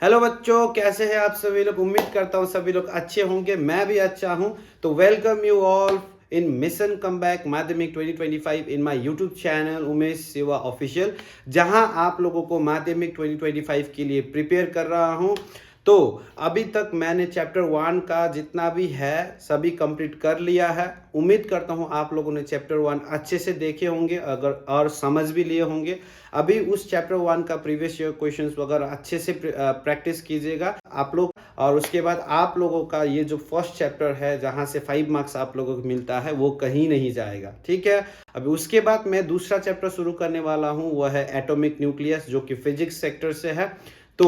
Hello बच्चों, कैसे हैं आप सभी लोग। उम्मीद करता हूँ सभी लोग अच्छे होंगे, मैं भी अच्छा हूँ। तो welcome you all in mission come back माध्यमिक 2025 in my YouTube channel Umesh सेवा ऑफिशियल, जहां आप लोगों को माध्यमिक 2025 के लिए प्रिपेयर कर रहा हूं। तो अभी तक मैंने चैप्टर 1 का जितना भी है सभी कंप्लीट कर लिया है। उम्मीद करता हूं आप लोगों ने चैप्टर 1 अच्छे से देखे होंगे अगर और समझ भी लिए होंगे। अभी उस चैप्टर 1 का प्रीवियस ईयर क्वेश्चंस वगैरह अच्छे से प्रैक्टिस कीजिएगा आप लोग। और उसके बाद आप लोगों का ये जो फर्स्ट चैप्टर है जहां से 5 मार्क्स आप लोगों को मिलता है वो कहीं नहीं जाएगा, ठीक है। अभी उसके बाद मैं दूसरा चैप्टर शुरू करने वाला हूं, वह है एटॉमिक न्यूक्लियस, जो कि फिजिक्स सेक्टर से है। तो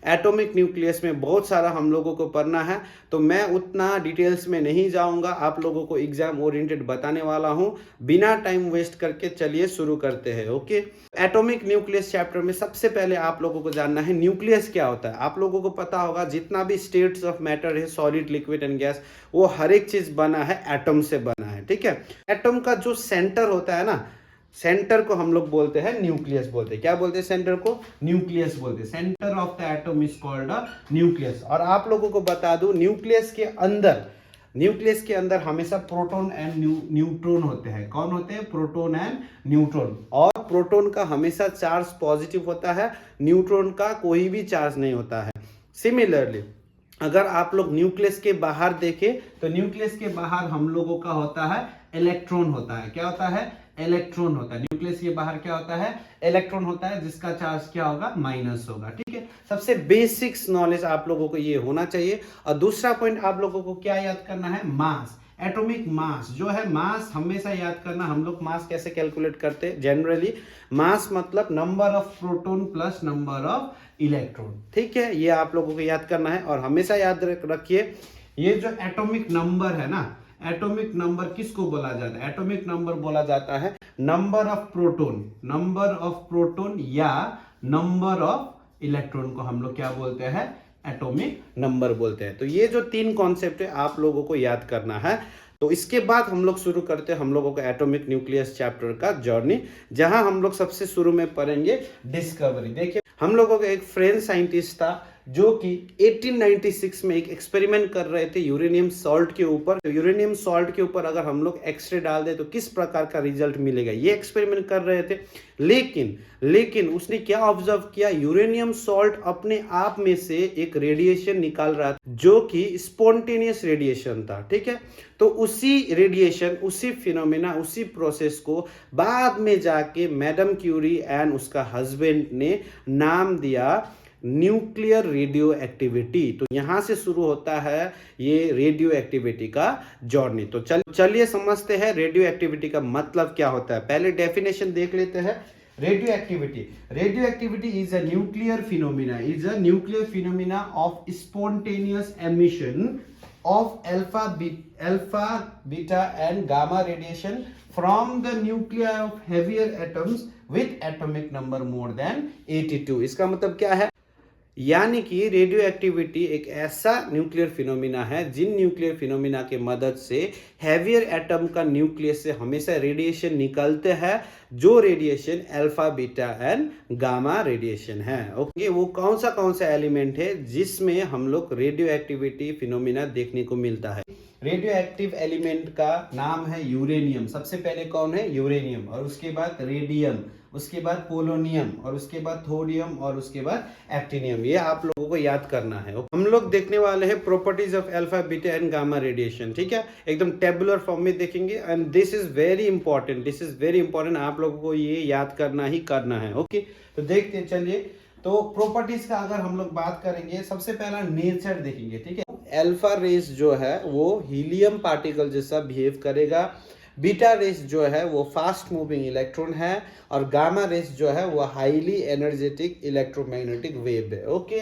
एटॉमिक न्यूक्लियस में बहुत सारा हम लोगों को पढ़ना है, तो मैं उतना डिटेल्स में नहीं जाऊंगा, आप लोगों को एग्जाम ओरिएंटेड बताने वाला हूं। बिना टाइम वेस्ट करके चलिए शुरू करते हैं। ओके, एटॉमिक न्यूक्लियस चैप्टर में सबसे पहले आप लोगों को जानना है न्यूक्लियस क्या होता है। आप लोगों को पता होगा जितना भी स्टेट्स ऑफ मैटर है, सॉलिड, लिक्विड एंड गैस, वो हर एक चीज बना है एटम से बना है, ठीक है। एटम का जो सेंटर होता है ना, सेंटर को हम लोग बोलते हैं न्यूक्लियस बोलते हैं। क्या बोलते हैं? सेंटर को न्यूक्लियस बोलते हैं। Centre of the atom is called a nucleus. और आप लोगों को बता दूं, न्यूक्लियस के अंदर हमेशा प्रोटॉन एंड न्यूट्रॉन होते हैं। कौन होते हैं? Proton and neutron. और प्रोटॉन का हमेशा चार्ज पॉजिटिव होता है, न्यूट्रॉन का कोई भी चार्ज नहीं होता है। सिमिलरली अगर आप लोग न्यूक्लियस के बाहर देखें तो न्यूक्लियस के बाहर हम लोगों का होता है इलेक्ट्रॉन होता है। क्या होता है? इलेक्ट्रॉन होता है। न्यूक्लियस के बाहर क्या होता है? इलेक्ट्रॉन होता है, जिसका चार्ज क्या होगा? माइनस होगा, ठीक है। सबसे बेसिक्स नॉलेज आप लोगों को ये होना चाहिए। और दूसरा पॉइंट आप लोगों को क्या याद करना है? मास, एटॉमिक मास जो है, मास हमेशा याद करना। हम लोग मास कैसे कैलकुलेट करते हैं? जनरली मास मतलब number of proton plus number of electron, ठीक है। ये आप लोगों को याद करना है। और हमेशा याद रखिए, ये जो एटॉमिक नंबर है ना, एटॉमिक नंबर किसको बोला जाता है? एटॉमिक नंबर बोला जाता है नंबर ऑफ प्रोटॉन या नंबर ऑफ इलेक्ट्रॉन को हम लोग क्या बोलते हैं? एटॉमिक नंबर बोलते हैं। तो ये जो 3 कॉन्सेप्ट है आप लोगों को याद करना है। तो इसके बाद हम लोग शुरू करते हैं हम लोगों का एटॉमिक न्यूक्लियस चैप्टर का जर्नी, जहां हम लोग सबसे शुरू में पढ़ेंगे डिस्कवरी। देखिए, हम लोगों का एक फ्रेंच साइंटिस्ट था जो कि 1896 में एक एक्सपेरिमेंट कर रहे थे यूरेनियम सॉल्ट के ऊपर। तो यूरेनियम सॉल्ट के ऊपर अगर हम लोग एक्सरे डाल दे तो किस प्रकार का रिजल्ट मिलेगा, ये एक्सपेरिमेंट कर रहे थे। लेकिन उसने क्या ऑब्जर्व किया? यूरेनियम सॉल्ट अपने आप में से एक रेडिएशन निकाल रहा था जो कि स्पॉन्टेनियस रेडिएशन था, ठीक है। तो उसी रेडिएशन, उसी फिनोमेना, उसी प्रोसेस को बाद में जाके मैडम क्यूरी एंड उसका हस्बैंड ने नाम दिया न्यूक्लियर रेडियो एक्टिविटी। तो यहां से शुरू होता है ये रेडियो एक्टिविटी का जर्नी। तो चलिए समझते हैं रेडियो एक्टिविटी का मतलब क्या होता है। पहले डेफिनेशन देख लेते हैं। Radio activity is a nuclear phenomena of spontaneous emission of alpha, beta and gamma radiation from the nuclei of heavier atoms with atomic number more than 82। इसका मतलब क्या है? यानी कि रेडियो एक्टिविटी एक ऐसा न्यूक्लियर फिनोमिना है जिन न्यूक्लियर फिनोमिना के मदद से हैवियर एटम का न्यूक्लियस से हमेशा रेडिएशन निकलते हैं, जो radiation alpha, beta and gamma radiation है। ओके, वो कौन सा एलिमेंट है जिसमें हम लोग रेडियो एक्टिविटी फिनोमिना देखने को मिलता है? रेडियो एक्टिव एलिमेंट का नाम है यूरेनियम। सबसे पहले कौन है? यूरेनियम। और उसके बाद रेडियम, उसके बाद पोलोनियम, और उसके बाद थोरियम, और उसके बाद एक्टिनियम। ये आप लोगों को याद करना है। हम लोग देखने वाले हैं properties of alpha, beta and gamma radiation, ठीक है। एकदम टेबुलर फॉर्म में देखेंगे and this is very important. आप लोगों को ये याद करना ही करना है। ओके, तो देखते चलिए। तो प्रॉपर्टीज का अगर हम लोग बात करेंगे, सबसे पहला नेचर देखेंगे, ठीक है। अल्फा रेस जो है वो हीलियम पार्टिकल जैसा बिहेव करेगा, बीटा रेस जो है वो फास्ट मूविंग इलेक्ट्रॉन है, और गामा रेस जो है वो हाईली एनर्जेटिक इलेक्ट्रोमैग्नेटिक वेव है। ओके,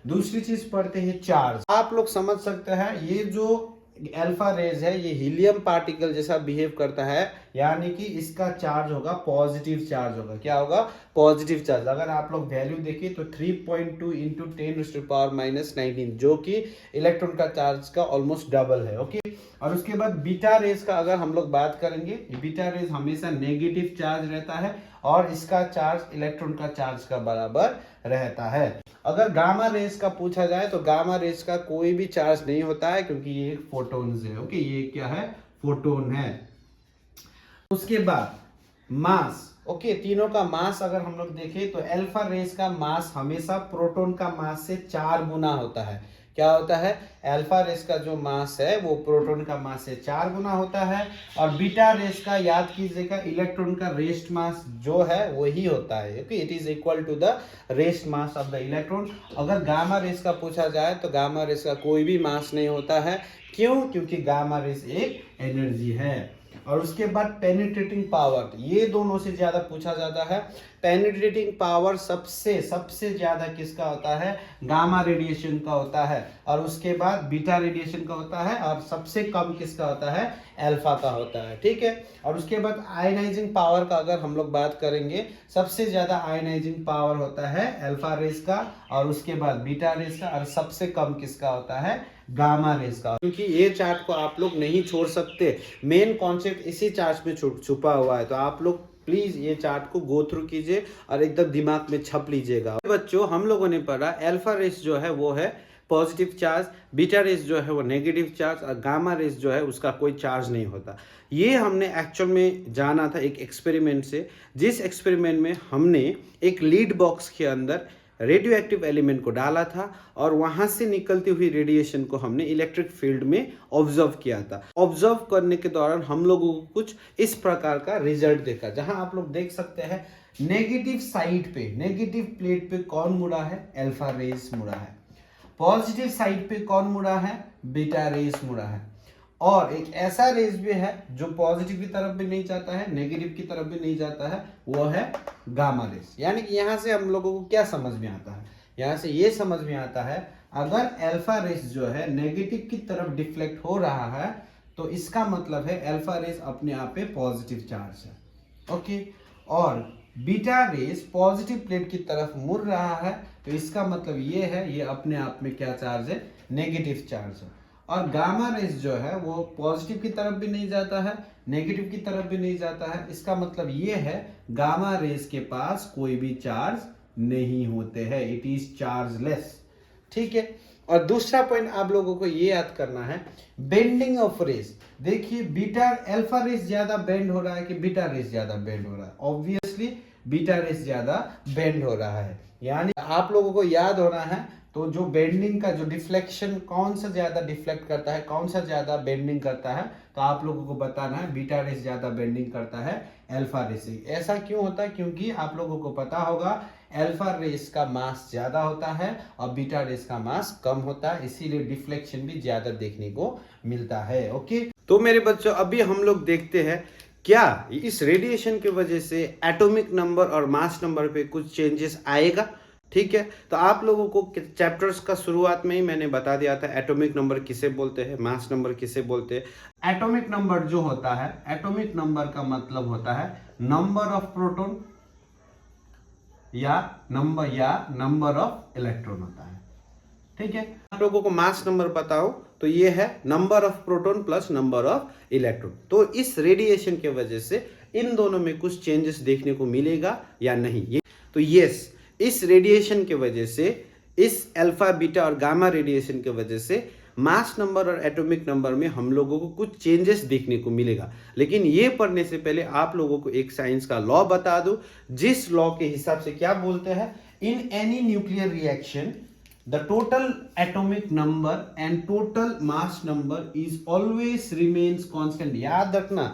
दूसरी चीज पढ़ते हैं चार्ज। आप लोग समझ सकते हैं ये जो अल्फा रेज है ये हीलियम पार्टिकल जैसा बिहेव करता है, यानी कि इसका चार्ज होगा पॉजिटिव चार्ज होगा। क्या होगा? Positive charge. अगर आप लोग वैल्यू देखिए तो 3.2 इंटू 10⁻⁻19, जो कि इलेक्ट्रॉन का चार्ज का ऑलमोस्ट डबल है। ओके, और उसके बाद बीटा रेज का अगर हम लोग बात करेंगे, बीटा रेज हमेशा नेगेटिव चार्ज रहता है और इसका चार्ज इलेक्ट्रॉन का चार्ज का बराबर रहता है। अगर गामा रेज का पूछा जाए तो गामा रेज का कोई भी चार्ज नहीं होता है, क्योंकि ये फोटोन्स है। ओके, ये क्या है? फोटोन है। उसके बाद मास। ओके, तीनों का मास अगर हम लोग देखें तो अल्फा रेज का मास हमेशा प्रोटॉन का मास से 4 गुना होता है। क्या होता है? अल्फा रेस का जो मास है वो प्रोटॉन का मास से 4 गुना होता है। और बीटा रेस का याद कीजिएगा, इलेक्ट्रॉन का रेस्ट मास जो है वही होता है। Okay, it is equal to the rest mass of the electron. अगर गामा रेस का पूछा जाए तो गामा रेस का कोई भी मास नहीं होता है। क्यों? क्योंकि गामा रेस एक एनर्जी है। और उसके बाद पेनिट्रेटिंग पावर, ये दोनों से ज्यादा पूछा जाता है। पेनिट्रेटिंग पावर सबसे ज्यादा किसका होता है? गामा रेडिएशन का होता है। और उसके बाद बीटा रेडिएशन का होता है। और सबसे कम किसका होता है? अल्फा का होता है। ठीक है। और उसके बाद आयनाइजिंग पावर का अगर हम लोग बात करेंगे, सबसे ज्यादा आयनाइजिंग पावर होता है अल्फा रेस का, और उसके बाद बीटा रेस का, और सबसे कम किसका होता है? गामा रेस का। क्योंकि ये चार्ट को आप लोग नहीं छोड़ सकते, मेन कॉन्सेप्ट इसी चार्ट में छुपा हुआ है। तो आप लोग प्लीज ये चार्ट को गो थ्रू कीजिए और एकदम दिमाग में छप लीजिएगा। बच्चों, हम लोगों ने पढ़ा अल्फा रेस जो है वो है पॉजिटिव चार्ज, बीटा रेस जो है वो नेगेटिव चार्ज, और गामा रेस जो है उसका कोई चार्ज नहीं होता। ये हमने एक्चुअल में जाना था एक एक्सपेरिमेंट से, जिस एक्सपेरिमेंट में हमने एक लीड बॉक्स के अंदर रेडियो एक्टिव एलिमेंट को डाला था और वहां से निकलती हुई रेडिएशन को हमने इलेक्ट्रिक फील्ड में ऑब्जर्व किया था। ऑब्जर्व करने के दौरान हम लोगों को कुछ इस प्रकार का रिजल्ट देखा, जहां आप लोग देख सकते हैं नेगेटिव साइड पे, नेगेटिव प्लेट पे कौन मुड़ा है? अल्फा रेस मुड़ा है। पॉजिटिव साइड पे कौन मुड़ा है? बीटा रेस मुड़ा है। और एक ऐसा रेस भी है जो पॉजिटिव की तरफ भी नहीं जाता है, नेगेटिव की तरफ भी नहीं जाता है, वो है गामा रेस। यानी कि यहां से हम लोगों को क्या समझ में आता है? यहां से ये समझ में आता है, अगर अल्फा रेस जो है नेगेटिव की तरफ डिफ्लेक्ट हो रहा है तो इसका मतलब है अल्फा रेस अपने आप पे पॉजिटिव चार्ज है। ओके, और बीटा रेस पॉजिटिव प्लेट की तरफ मुड़ रहा है तो इसका मतलब ये है ये अपने आप में क्या चार्ज है? नेगेटिव चार्ज है। और गामा रेस जो है वो पॉजिटिव की तरफ भी नहीं जाता है, नेगेटिव की तरफ भी नहीं जाता है। इसका मतलब ये है गामा रेस के पास कोई भी चार्ज नहीं होते हैं, इट इज चार्जलेस। ठीक है। और दूसरा पॉइंट आप लोगों को ये याद करना है, बेंडिंग ऑफ रेस। देखिए बीटा अल्फा रेस ज्यादा बेंड हो रहा है कि बीटा रेस ज्यादा बेंड हो रहा है? ऑब्वियसली बीटा रेस ज्यादा बेंड हो रहा है। यानी आप लोगों को याद होना है, तो जो बेंडिंग का जो डिफ्लेक्शन, कौन सा ज्यादा डिफ्लेक्ट करता है, कौन सा ज्यादा बेंडिंग करता है, तो आप लोगों को बताना है बीटा रेस ज्यादा बेंडिंग करता है अल्फा रेस से। ऐसा क्यों होता है? क्योंकि आप लोगों को पता होगा अल्फा रेस का मास ज्यादा होता है और बीटा रेस का मास कम होता है, इसीलिए डिफ्लेक्शन भी ज्यादा देखने को मिलता है। ओके, तो मेरे बच्चों अभी हम लोग देखते हैं क्या इस रेडिएशन की वजह से एटॉमिक नंबर और मास नंबर पे कुछ चेंजेस आएगा। ठीक है, तो आप लोगों को चैप्टर्स का शुरुआत में ही मैंने बता दिया था एटॉमिक नंबर किसे बोलते हैं, मास नंबर किसे बोलते हैं। एटॉमिक नंबर जो होता है, एटॉमिक नंबर का मतलब होता है नंबर ऑफ प्रोटॉन या नंबर ऑफ इलेक्ट्रॉन होता है। ठीक है, आप लोगों को मास नंबर पता हो तो ये है number of proton plus number of electron. तो इस रेडिएशन के वजह से इन दोनों में कुछ चेंजेस देखने को मिलेगा या नहीं? ये तो यस, इस रेडिएशन के वजह से, इस अल्फा बीटा और गामा रेडिएशन के वजह से मास नंबर और एटॉमिक नंबर में हम लोगों को कुछ चेंजेस देखने को मिलेगा। लेकिन ये पढ़ने से पहले आप लोगों को एक साइंस का लॉ बता दूं, जिस लॉ के हिसाब से क्या बोलते हैं, in any nuclear reaction the total atomic number and total mass number is always remains constant। याद रखना,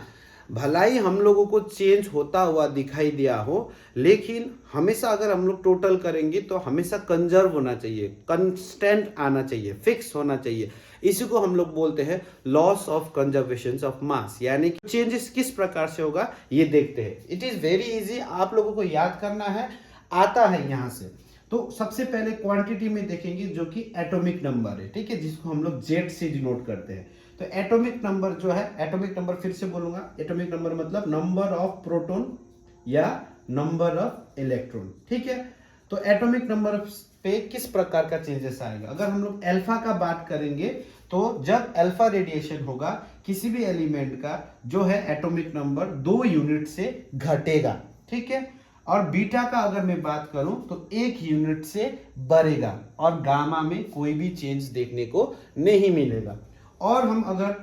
भला ही हम लोगों को चेंज होता हुआ दिखाई दिया हो, लेकिन हमेशा अगर हम लोग टोटल करेंगे तो हमेशा कंजर्व होना चाहिए, कंस्टेंट आना चाहिए, फिक्स होना चाहिए। इसी को हम लोग बोलते हैं loss of conservation of mass. यानी कि चेंजेस किस प्रकार से होगा ये देखते हैं। इट इज वेरी इजी, आप लोगों को याद करना है, आता है यहां से। तो सबसे पहले क्वांटिटी में देखेंगे जो कि एटॉमिक नंबर है, ठीक है, जिसको हम लोग जेड से डिनोट करते हैं। तो एटॉमिक नंबर जो है, एटॉमिक नंबर फिर से बोलूंगा, एटॉमिक नंबर मतलब नंबर ऑफ प्रोटॉन या नंबर ऑफ इलेक्ट्रॉन, ठीक है। तो एटॉमिक नंबर पे किस प्रकार का चेंजेस आएगा, अगर हम लोग अल्फा का बात करेंगे तो जब अल्फा रेडिएशन होगा किसी भी एलिमेंट का जो है एटॉमिक नंबर 2 यूनिट से घटेगा, ठीक है। और बीटा का अगर मैं बात करूं तो 1 यूनिट से बढ़ेगा और गामा में कोई भी चेंज देखने को नहीं मिलेगा। और हम अगर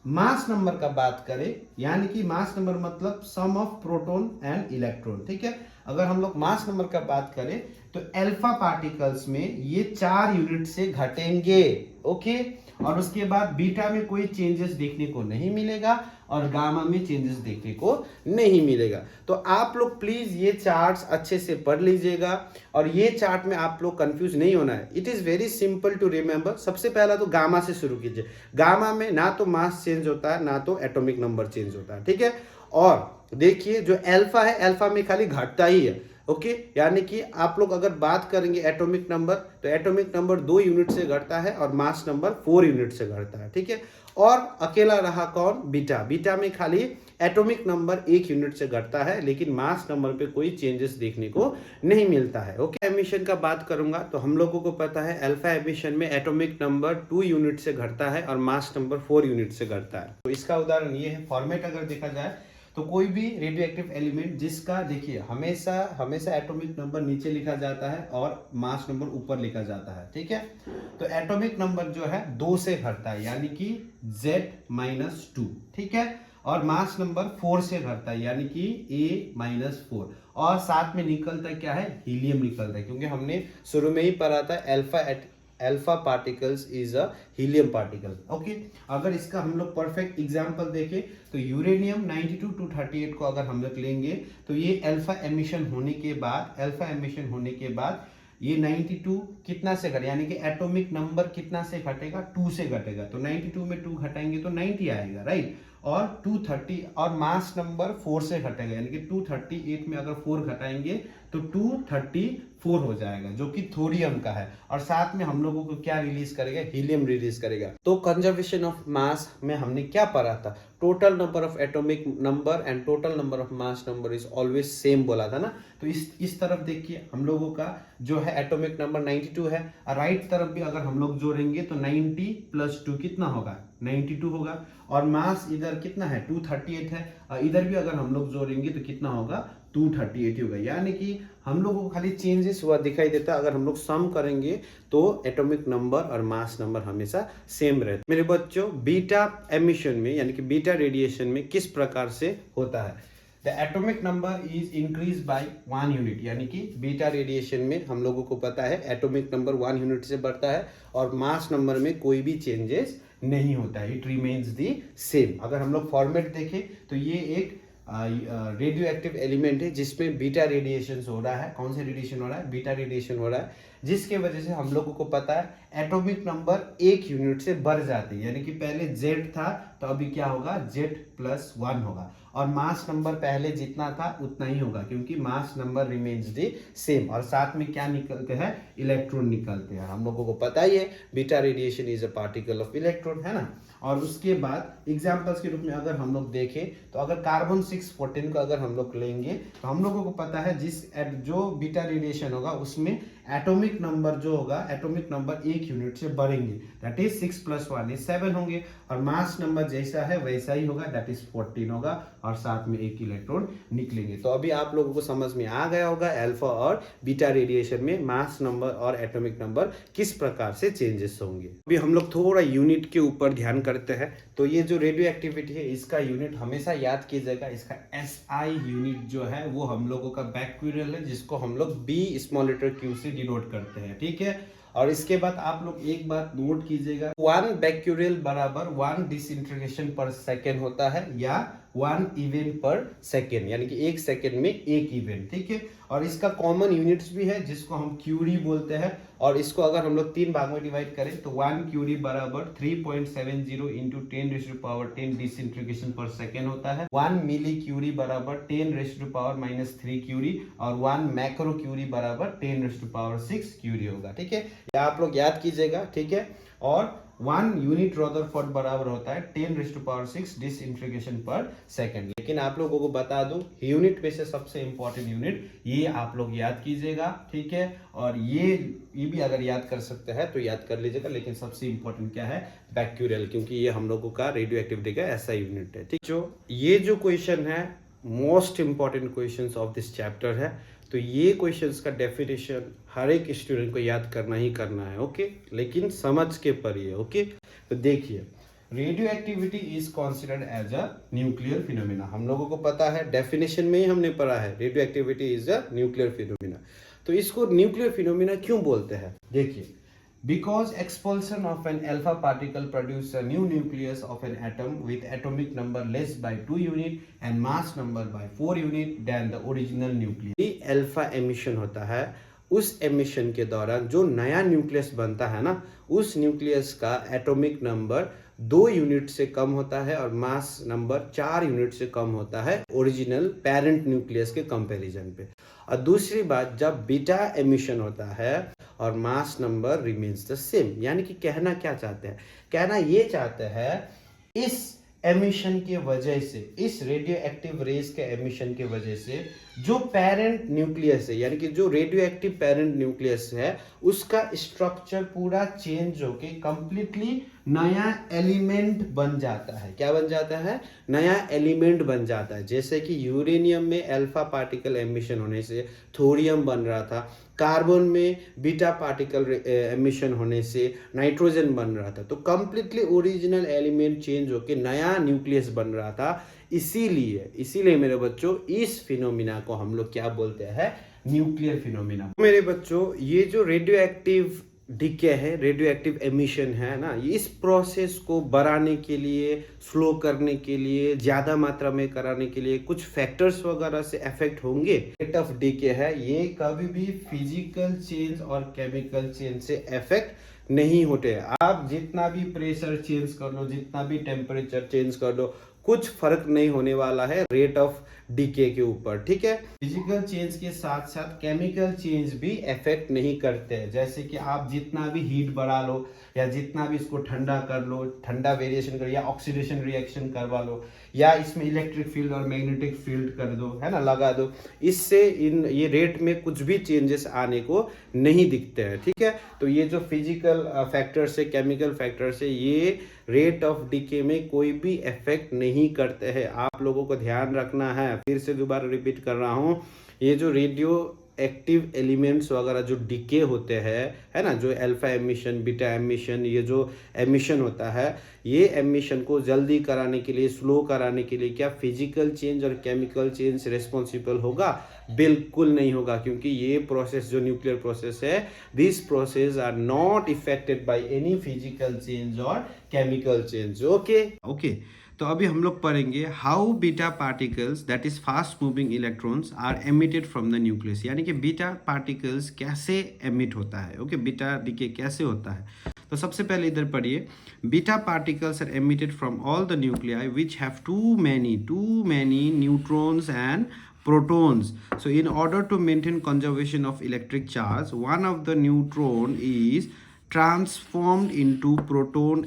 मास नंबर का बात करें, यानी कि मास नंबर मतलब सम ऑफ प्रोटॉन एंड इलेक्ट्रॉन, ठीक है। अगर हम लोग मास नंबर का बात करें तो अल्फा पार्टिकल्स में ये 4 यूनिट से घटेंगे, ओके। और उसके बाद बीटा में कोई चेंजेस देखने को नहीं मिलेगा और गामा में चेंजेस देखने को नहीं मिलेगा। तो आप लोग प्लीज ये चार्ट्स अच्छे से पढ़ लीजिएगा और ये चार्ट में आप लोग कंफ्यूज नहीं होना है। It is very simple to remember. सबसे पहला तो गामा से शुरू कीजिए। गामा में ना तो मास चेंज होता है ना तो एटॉमिक नंबर चेंज होता है, ठीक है। और देखिए जो अल्फा है, अल्फा में खाली घटता ही है, ओके। यानी कि आप लोग अगर बात करेंगे एटॉमिक नंबर तो एटॉमिक नंबर 2 यूनिट से घटता है और मास नंबर 4 यूनिट से घटता है, ठीक है। और अकेला रहा कौन, बीटा। बीटा में खाली एटॉमिक नंबर 1 यूनिट से घटता है लेकिन मास नंबर पे कोई चेंजेस देखने को नहीं मिलता है, ओके। एमिशन का बात करूंगा तो हम लोगों को पता है अल्फा एमिशन में एटॉमिक नंबर 2 यूनिट से घटता है और मास नंबर 4 यूनिट से घटता है। तो इसका उदाहरण ये है। फॉर्मेट अगर देखा जाए तो कोई भी रेडियो एक्टिव एलिमेंट जिसका देखिए हमेशा एटॉमिक नंबर नीचे लिखा जाता है और मास नंबर ऊपर लिखा जाता है, ठीक है। तो एटॉमिक नंबर जो है 2 से घटता है यानी कि Z-2, ठीक है। और मास नंबर 4 से घटता है यानी कि A-4। और साथ में निकलता है क्या है, हीलियम निकलता है, क्योंकि हमने शुरू में ही पढ़ा था alpha particles is a helium particle, okay. अगर इसका हम लोग परफेक्ट एग्जांपल देखें तो यूरेनियम 92-238 को अगर हम लोग लेंगे तो ये अल्फा एमिशन होने के बाद ये 92 कितना से घटे, यानी कि एटॉमिक नंबर कितना से घटेगा, 2 से घटेगा। तो 92 में 2 घटाएंगे तो 90 आएगा, राइट। और 230 और मास नंबर 4 से घटेगा यानी कि 238 में अगर 4 घटाएंगे तो 234 हो जाएगा जो कि थोरियम का है। और साथ में हम लोगों को क्या रिलीज करेगा, हीलियम रिलीज करेगा। तो कंजर्वेशन ऑफ मास में हमने क्या पढ़ा था, total number of atomic number and total number of mass number is always same बोला था ना। तो इस तरफ देखिए हम लोगों का जो है एटॉमिक नंबर 92 है। राइट तरफ भी अगर हम लोग जोड़ेंगे तो 90 + 2 कितना होगा, 92 होगा। और मास इधर कितना है, 238 है। इधर भी अगर हम लोग जोड़ेंगे तो कितना होगा, 238 होगा। यानी कि हम लोगों को खाली चेंजेस हुआ दिखाई देता है। अगर हम लोग सम करेंगे तो एटॉमिक नंबर और मास नंबर हमेशा सेम रहता है। मेरे बच्चों, बीटा एमिशन में यानी कि बीटा रेडिएशन में किस प्रकार से होता है, the atomic number is increase by 1 unit. यानी कि बीटा रेडिएशन में हम लोगों को पता है एटॉमिक नंबर 1 यूनिट से बढ़ता है और मास नंबर में कोई भी चेंजेस नहीं होता है, इट रिमेन्स दी सेम। अगर हम लोग फॉर्मेट देखें तो ये एक रेडियो एक्टिव एलिमेंट है जिसमें बीटा रेडिएशन हो रहा है। कौन सा रेडिएशन हो रहा है, बीटा रेडिएशन हो रहा है, जिसके वजह से हम लोगों को पता है एटॉमिक नंबर 1 यूनिट से बढ़ जाते हैं। यानी कि पहले Z था तो अभी क्या होगा, Z+1 होगा। और मास नंबर पहले जितना था उतना ही होगा क्योंकि mass number remains the same. और साथ में क्या निकलते हैं, इलेक्ट्रॉन निकलते हैं। हम लोगों को पता ही है beta radiation is a particle of electron, है ना। और उसके बाद एग्जांपल्स के रूप में अगर हम लोग देखें तो अगर कार्बन 614 को अगर हम लोग लेंगे तो हम लोगों को पता है जो बीटा रेडिएशन होगा उसमें एटॉमिक नंबर जो होगा, एटॉमिक नंबर 1 यूनिट से बढ़ेंगे, दैट इज 6 + 1 इज 7 होंगे। और मास नंबर जैसा है वैसा ही होगा, दैट इज 14 होगा। और साथ में एक इलेक्ट्रॉन निकलेंगे। तो अभी आप लोगों को समझ में आ गया होगा अल्फा और बीटा रेडिएशन में मास नंबर और एटॉमिक नंबर किस प्रकार से चेंजेस होंगे। अभी हम लोग थोड़ा यूनिट के ऊपर ध्यान करते हैं। तो ये जो रेडियो एक्टिविटी है इसका यूनिट हमेशा याद कीजिएगा, इसका SI यूनिट जो है वो हम लोगों का बैक्यूरियल है, जिसको हम लोग B से डिनोट करते हैं, ठीक है। और इसके बाद आप लोग एक बात नोट कीजिएगा, 1 बैक्यूरियल बराबर 1 डिसइंटीग्रेशन पर सेकेंड होता है या 1 इवेंट पर सेकेंड, यानी कि 1 सेकेंड में 1 इवेंट, ठीक है। और इसका कॉमन यूनिट्स भी है जिसको हम क्यूरी बोलते हैं। और इसको अगर हम लोग 3 भाग में डिवाइड करें तो 1 क्यूरी बराबर 3.70 × 10⁻10 डिसइंटीग्रेशन पर सेकेंड होता है। 1 मिली क्यूरी बराबर 10⁻³ क्यूरी और 1 मैक्रो क्यूरी बराबर 10⁻6 क्यूरी होगा, ठीक है। ये आप लोग याद कीजिएगा, ठीक है। और 1 यूनिट रदरफोर्ड बराबर होता है 10⁶ डिसइंटीग्रेशन पर सेकेंड। लेकिन आप लोगों को बता दूं, यूनिट में से सबसे इंपॉर्टेंट यूनिट ये आप लोग याद कीजिएगा, ठीक है। और ये भी अगर याद कर सकते हैं तो याद कर लीजिएगा, लेकिन सबसे इंपॉर्टेंट क्या है, बैक्यूरियल, क्योंकि ये हम लोगों का रेडियो एक्टिविटी का ऐसा यूनिट है, ठीक। जो ये जो क्वेश्चन है most important questions of this chapter है, तो ये क्वेश्चंस का डेफिनेशन हर एक स्टूडेंट को याद करना ही करना है, ओके। लेकिन समझ के पढ़िए, ओके। तो देखिए, radioactivity is considered as a nuclear phenomena. हम लोगों को पता है, डेफिनेशन में ही हमने पढ़ा है, radio activity is a nuclear phenomena. तो इसको न्यूक्लियर फिनोमिना क्यों बोलते हैं, देखिए, because expulsion of an alpha particle produces a new nucleus of an atom with atomic number less by 2 unit and mass number by 4 unit than the original nucleus। ये alpha emission होता है, उस emission के दौरान जो नया nucleus बनता है ना, उस न्यूक्लियस का एटॉमिक नंबर 2 यूनिट से कम होता है और मास नंबर 4 यूनिट से कम होता है ओरिजिनल पेरेंट न्यूक्लियस के कंपैरिजन पे। और दूसरी बात, जब बीटा एमिशन होता है और mass number remains the same, यानी कि कहना क्या चाहते हैं, कहना ये चाहते हैं इस एमिशन के वजह से, इस रेडियो एक्टिव रेस के एमिशन के वजह से जो पेरेंट न्यूक्लियस है, यानी कि जो रेडियो एक्टिव पेरेंट न्यूक्लियस है, उसका स्ट्रक्चर पूरा चेंज होके कंप्लीटली नया एलिमेंट बन जाता है। क्या बन जाता है, नया एलिमेंट बन जाता है। जैसे कि यूरेनियम में अल्फा पार्टिकल एमिशन होने से थोरियम बन रहा था, कार्बन में बीटा पार्टिकल एमिशन होने से नाइट्रोजन बन रहा था। तो कंप्लीटली ओरिजिनल एलिमेंट चेंज होके नया न्यूक्लियस बन रहा था। इसीलिए मेरे बच्चों, इस फिनोमिना को हम लोग क्या बोलते हैं, न्यूक्लियर फिनोमिना। मेरे बच्चों, ये जो रेडियो एक्टिव डीके है, रेडियो एक्टिव एमिशन है ना, इस प्रोसेस को बढ़ाने के लिए, स्लो करने के लिए, ज्यादा मात्रा में कराने के लिए कुछ फैक्टर्स वगैरह से इफेक्ट होंगे। रेट ऑफ डीके है, ये कभी भी फिजिकल चेंज और केमिकल चेंज से इफेक्ट नहीं होते। आप जितना भी प्रेशर चेंज कर लो, जितना भी टेम्परेचर चेंज कर लो, कुछ फर्क नहीं होने वाला है रेट ऑफ डीके के ऊपर, ठीक है। फिजिकल चेंज के साथ साथ केमिकल चेंज भी इफेक्ट नहीं करते हैं। जैसे कि आप जितना भी हीट बढ़ा लो या जितना भी इसको ठंडा कर लो, ठंडा वेरिएशन कर, या ऑक्सीडेशन रिएक्शन करवा लो, या इसमें इलेक्ट्रिक फील्ड और मैग्नेटिक फील्ड कर दो, है ना, लगा दो, इससे ये रेट में कुछ भी चेंजेस आने को नहीं दिखते हैं, ठीक है। तो ये जो फिजिकल फैक्टर्स है, केमिकल फैक्टर्स है, ये रेट ऑफ डीके में कोई भी इफेक्ट नहीं करते हैं। आप लोगों को ध्यान रखना है, फिर से दोबारा रिपीट कर रहा हूँ, ये जो रेडियो एक्टिव एलिमेंट्स वगैरह जो डीके होते हैं, है ना, जो अल्फा एमिशन, बीटा एमिशन, ये जो एमिशन होता है, ये एमिशन को जल्दी कराने के लिए, स्लो कराने के लिए क्या फिजिकल चेंज और केमिकल चेंज रिस्पॉन्सिबल होगा? बिल्कुल नहीं होगा, क्योंकि ये प्रोसेस जो न्यूक्लियर प्रोसेस है, this process are not affected by any physical change और केमिकल चेंज। ओके। तो अभी हम लोग पढ़ेंगे how beta particles, that is fast moving electrons, are emitted from the nucleus, यानी कि बीटा पार्टिकल्स कैसे एमिट होता है, ओके, बीटा डीके कैसे होता है। तो सबसे पहले इधर पढ़िए, beta particles are emitted from all the nuclei which have too many neutrons and protons. So in order to maintain conservation of electric charge, one of the neutron is transformed into proton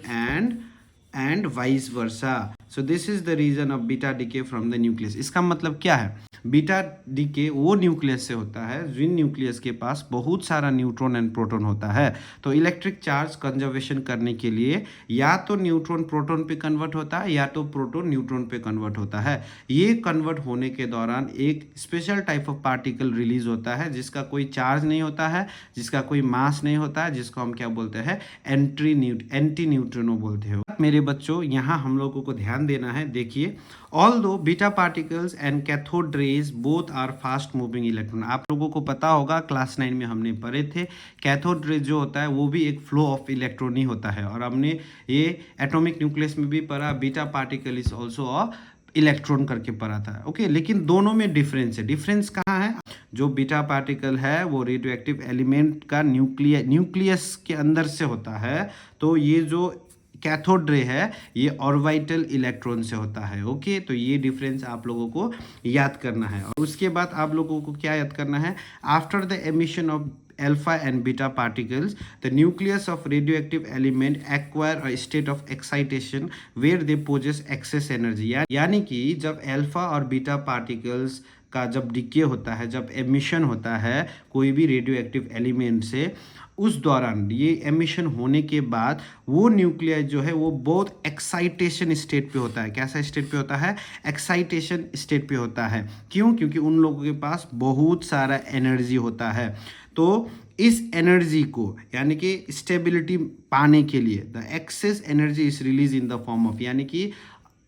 and vice versa. So this is the reason of beta decay from the nucleus. इसका मतलब क्या है? Beta decay वो nucleus से होता है जिन nucleus के पास बहुत सारा न्यूट्रॉन एंड प्रोटॉन होता है। तो इलेक्ट्रिक चार्ज कंजर्वेशन करने के लिए या तो न्यूट्रॉन प्रोटॉन पे कन्वर्ट होता है या तो प्रोटॉन न्यूट्रॉन पे कन्वर्ट होता है। ये कन्वर्ट होने के दौरान एक special type of particle release होता है जिसका कोई चार्ज नहीं होता है, जिसका कोई मास नहीं होता है, जिसको हम क्या बोलते हैं, एंटी न्यूट्रिनो बोलते हैं। मेरे बच्चों, यहाँ हम लोगों को ध्यान देना है। देखिए, although beta particles and cathode rays both are fast moving electron, आप लोगों को पता होगा क्लास 9 में हमने पढ़े थे, कैथोड रेज जो होता है वो भी एक फ्लो ऑफ इलेक्ट्रॉन ही होता है। और हमने ये एटॉमिक न्यूक्लियस में भी पढ़ा, beta particle is also a electron करके पढ़ा था, ओके। लेकिन दोनों में डिफरेंस है। डिफरेंस कहाँ है? जो बीटा पार्टिकल है वो रेडियो एक्टिव एलिमेंट का न्यूक्लियस के अंदर से होता है, तो ये जो कैथोड रे है ये ऑर्बिटल इलेक्ट्रॉन से होता है, ओके। तो ये डिफरेंस आप लोगों को याद करना है। और उसके बाद आप लोगों को क्या याद करना है? After the emission of alpha and beta particles, the nucleus of radioactive element acquire a state of excitation where they possess excess energy। यानी कि जब अल्फा और बीटा पार्टिकल्स का जब डिके होता है, जब एमिशन होता है कोई भी रेडियो एक्टिव एलिमेंट से, उस दौरान ये एमिशन होने के बाद वो न्यूक्लियस जो है वो बहुत एक्साइटेशन स्टेट पे होता है। कैसा स्टेट पे होता है? एक्साइटेशन स्टेट पे होता है। क्यों? क्योंकि उन लोगों के पास बहुत सारा एनर्जी होता है। तो इस एनर्जी को यानी कि स्टेबिलिटी पाने के लिए the excess energy is release in the form of, यानी कि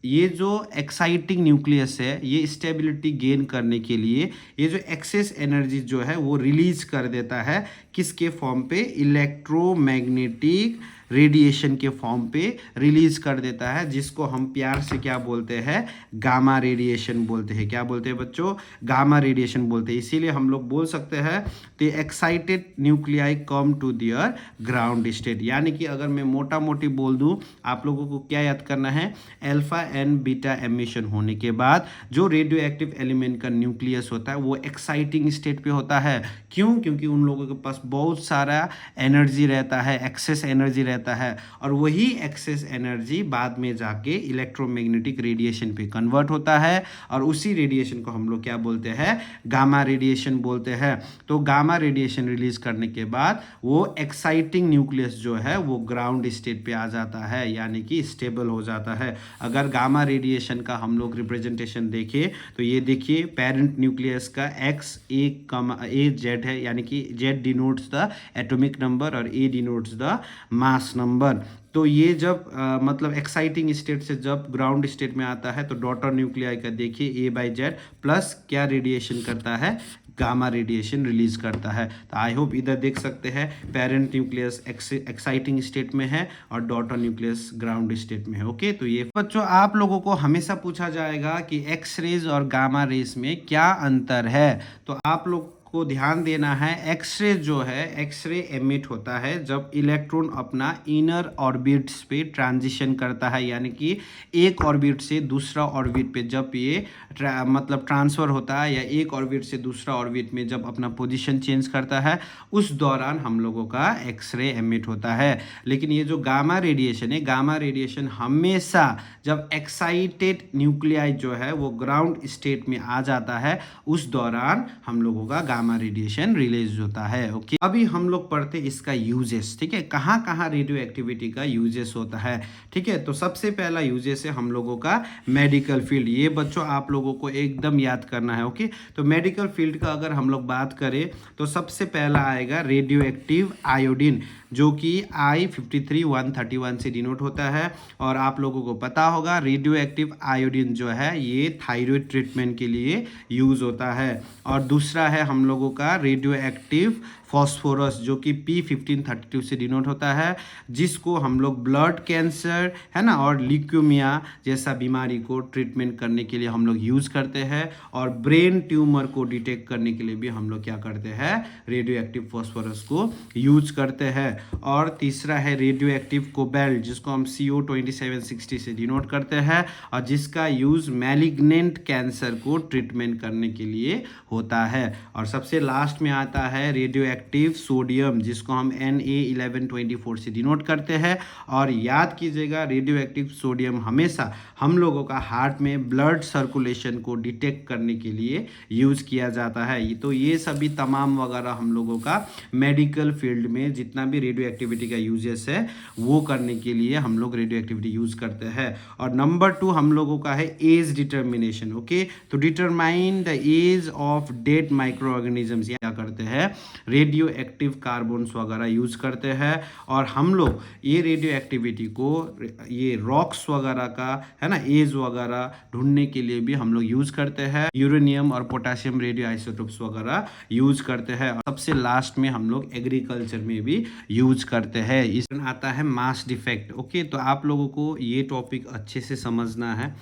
ये जो एक्साइटिंग न्यूक्लियस है ये स्टेबिलिटी गेन करने के लिए ये जो एक्सेस एनर्जी जो है वो रिलीज कर देता है किसके फॉर्म पे? इलेक्ट्रोमैग्नेटिक रेडिएशन के फॉर्म पे रिलीज कर देता है, जिसको हम प्यार से क्या बोलते हैं? गामा रेडिएशन बोलते हैं। क्या बोलते हैं बच्चों? गामा रेडिएशन बोलते हैं। इसीलिए हम लोग बोल सकते हैं the excited nuclei come to their ground state. यानी कि अगर मैं मोटा मोटी बोल दूं, आप लोगों को क्या याद करना है? अल्फा एंड बीटा एमिशन होने के बाद जो रेडियो एक्टिव एलिमेंट का न्यूक्लियस होता है वो एक्साइटिंग स्टेट पे होता है। क्यों? क्योंकि उन लोगों के पास बहुत सारा एनर्जी रहता है, एक्सेस एनर्जी रहता है, और वही एक्सेस एनर्जी बाद में जाके इलेक्ट्रोमैग्नेटिक रेडिएशन पे कन्वर्ट होता है, और उसी रेडिएशन को हम लोग क्या बोलते हैं? गामा रेडिएशन बोलते हैं। तो गामा रेडिएशन रिलीज करने के बाद वो एक्साइटिंग न्यूक्लियस जो है वो ग्राउंड स्टेट पे आ जाता है, यानी कि स्टेबल हो जाता है। अगर गामा रेडिएशन का हम लोग रिप्रेजेंटेशन देखें तो ये देखिए पेरेंट न्यूक्लियस का एक्स ए जेड है, यानी कि Z denotes the atomic number और ए डिनोट्स द मास नंबर। तो ये जब मतलब एक्साइटिंग स्टेट से जब ग्राउंड स्टेट में आता है तो डॉटर न्यूक्लियाई का देखिए ए बाई जेड प्लस क्या रेडिएशन करता है? गामा रेडिएशन रिलीज करता है। तो आई होप इधर देख सकते हैं पेरेंट न्यूक्लियस एक्साइटिंग स्टेट में है और डॉटर न्यूक्लियस ग्राउंड स्टेट में है। ओके, तो ये बच्चों आप लोगों को हमेशा पूछा जाएगा कि एक्स रेज और गामा रेज में क्या अंतर है। तो आप लोग को ध्यान देना है, एक्सरे जो है एक्सरे एमिट होता है जब इलेक्ट्रॉन अपना इनर ऑर्बिट्स पे ट्रांजिशन करता है, यानी कि एक ऑर्बिट से दूसरा ऑर्बिट पे जब ये मतलब ट्रांसफ़र होता है या एक ऑर्बिट से दूसरा ऑर्बिट में जब अपना पोजीशन चेंज करता है, उस दौरान हम लोगों का एक्सरे एमिट होता है। लेकिन ये जो गामा रेडिएशन है, गामा रेडिएशन हमेशा जब एक्साइटेड न्यूक्लियाई जो है वो ग्राउंड स्टेट में आ जाता है, उस दौरान हम लोगों का गामा रेडिएशन रिलीज होता है। ओके, अभी हम लोग पढ़ते इसका यूजेस। ठीक है, कहाँ कहाँ रेडियो एक्टिविटी का यूजेस होता है। ठीक है, तो सबसे पहला यूजेस है हम लोगों का मेडिकल फील्ड। ये बच्चों आप लोगों को एकदम याद करना है। ओके, तो मेडिकल फील्ड का अगर हम लोग बात करें तो सबसे पहला आएगा रेडियो एक्टिव आयोडीन, जो कि I53-131 से डिनोट होता है। और आप लोगों को पता होगा रेडियो एक्टिव आयोडीन जो है ये थायराइड ट्रीटमेंट के लिए यूज़ होता है। और दूसरा है हम लोगों का रेडियो एक्टिव फॉस्फोरस, जो कि P1532 से डिनोट होता है, जिसको हम लोग ब्लड कैंसर है ना और ल्यूकेमिया जैसा बीमारी को ट्रीटमेंट करने के लिए हम लोग यूज़ करते हैं। और ब्रेन ट्यूमर को डिटेक्ट करने के लिए भी हम लोग क्या करते हैं? रेडियो एक्टिव फॉस्फोरस को यूज करते हैं। और तीसरा है रेडियो एक्टिव कोबाल्ट, जिसको हम CO2760 से डिनोट करते हैं, और जिसका यूज़ मैलिग्नेंट कैंसर को ट्रीटमेंट करने के लिए होता है। और सबसे लास्ट में आता है रेडियो एक्टिव सोडियम, जिसको हम Na1124 से डिनोट करते हैं। और याद कीजिएगा रेडियो एक्टिव सोडियम हमेशा हम लोगों का हार्ट में ब्लड सर्कुलेशन को डिटेक्ट करने के लिए यूज़ किया जाता है। तो ये सभी तमाम वगैरह हम लोगों का मेडिकल फील्ड में जितना भी रेडियो एक्टिविटी का यूजेस है वो करने के लिए हम लोग रेडियो एक्टिविटी यूज़ करते हैं। और नंबर 2 हम लोगों का है एज डिटर्मिनेशन। ओके, तो determine the age of dead microorganisms क्या करते हैं? रेडियो एक्टिव कार्बन्स वगैरह यूज़ करते हैं। और हम लोग ये रेडियो एक्टिविटी को ये रॉक्स वगैरह का है ना एज वगैरह ढूंढने के लिए भी हम लोग यूज़ करते हैं। यूरेनियम और पोटेशियम रेडियो आइसोटोप्स वगैरह यूज़ करते हैं। सबसे लास्ट में हम लोग एग्रीकल्चर में भी यूज करते हैं। इसमें आता है मास डिफेक्ट। ओके, तो आप लोगों को ये टॉपिक अच्छे से समझना है।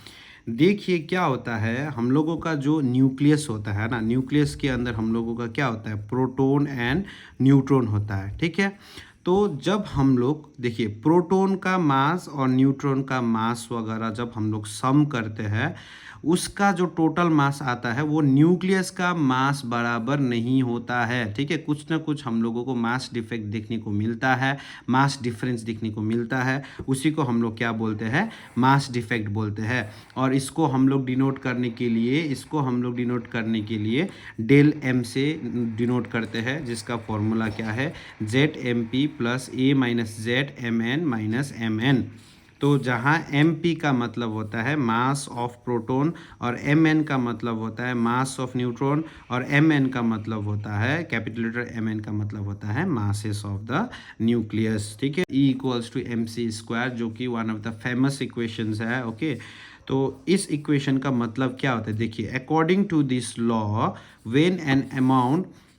देखिए क्या होता है, हम लोगों का जो न्यूक्लियस होता है ना, न्यूक्लियस के अंदर हम लोगों का क्या होता है? प्रोटॉन एंड न्यूट्रॉन होता है। ठीक है, तो जब हम लोग देखिए प्रोटॉन का मास और न्यूट्रॉन का मास वगैरह जब हम लोग सम करते हैं, उसका जो टोटल मास आता है वो न्यूक्लियस का मास बराबर नहीं होता है। ठीक है, कुछ ना कुछ हम लोगों को मास डिफेक्ट देखने को मिलता है, मास डिफरेंस देखने को मिलता है, उसी को हम लोग क्या बोलते हैं, मास डिफेक्ट बोलते हैं। और इसको हम लोग डिनोट करने के लिए डेल एम से डिनोट करते हैं, जिसका फॉर्मूला क्या है, Z M P plus A minus Z M N minus M N. तो जहाँ एम पी का मतलब होता है मास ऑफ प्रोटॉन और एम एन का मतलब होता है मास ऑफ न्यूट्रॉन और एम एन का मतलब होता है, कैपिटल लेटर एम एन का मतलब होता है मासेस ऑफ द न्यूक्लियस। ठीक है, E equals to M C square, जो कि one of the famous equations है। ओके, तो इस इक्वेशन का मतलब क्या होता है, देखिए, according to this law when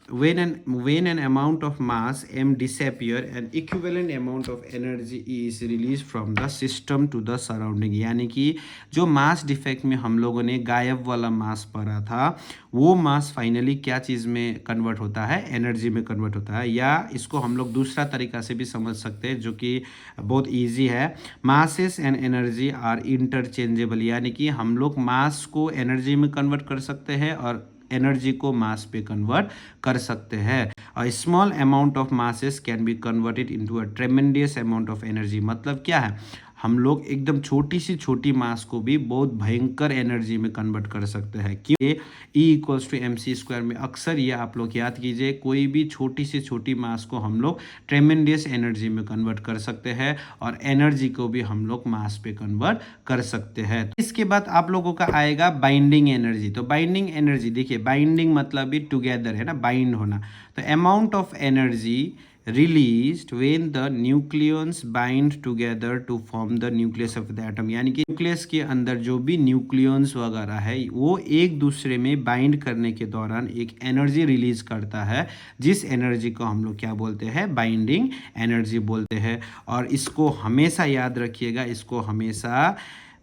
an amount of mass m disappear, an equivalent amount of energy is released from the system to the surrounding। यानी कि जो मास डिफेक्ट में हम लोगों ने गायब वाला मास पढ़ा था, वो मास फाइनली क्या चीज़ में कन्वर्ट होता है, एनर्जी में कन्वर्ट होता है। या इसको हम लोग दूसरा तरीका से भी समझ सकते हैं, जो कि बहुत ईजी है, masses and energy are interchangeable. यानी कि हम लोग मास को एनर्जी में कन्वर्ट कर सकते हैं और एनर्जी को मास पे कन्वर्ट कर सकते हैं। A small amount of masses can be converted into a tremendous amount of energy. मतलब क्या है, हम लोग एकदम छोटी सी छोटी मास को भी बहुत भयंकर एनर्जी में कन्वर्ट कर सकते हैं। क्यों, E equals to M C square में अक्सर ये आप लोग याद कीजिए, कोई भी छोटी से छोटी मास को हम लोग ट्रेमेंडियस एनर्जी में कन्वर्ट कर सकते हैं और एनर्जी को भी हम लोग मास पे कन्वर्ट कर सकते हैं। तो इसके बाद आप लोगों का आएगा बाइंडिंग एनर्जी। तो बाइंडिंग एनर्जी देखिए, बाइंडिंग मतलब भी टुगेदर है ना, बाइंड होना। तो amount of energy released when the nucleons bind together to form the nucleus of the atom। यानी कि न्यूक्लियस के अंदर जो भी न्यूक्लियंस वगैरह है वो एक दूसरे में बाइंड करने के दौरान एक एनर्जी रिलीज करता है, जिस एनर्जी को हम लोग क्या बोलते हैं, बाइंडिंग एनर्जी बोलते हैं। और इसको हमेशा याद रखिएगा, इसको हमेशा